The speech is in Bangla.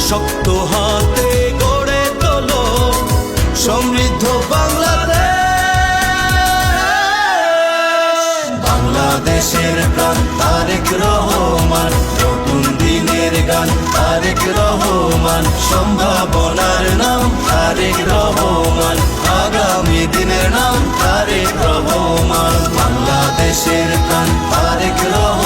শক্ত হাতে গড়ে তোলো সমৃদ্ধ বাংলাদেশ। বাংলাদেশের প্রাণ তারেক রহমান, নতুন দিনের গান তারেক রহমান, সম্ভাবনার নাম তারেক রহমান, আগামী দিনের নাম তারেক রহমান। বাংলাদেশের প্রাণ তারেক রহমান।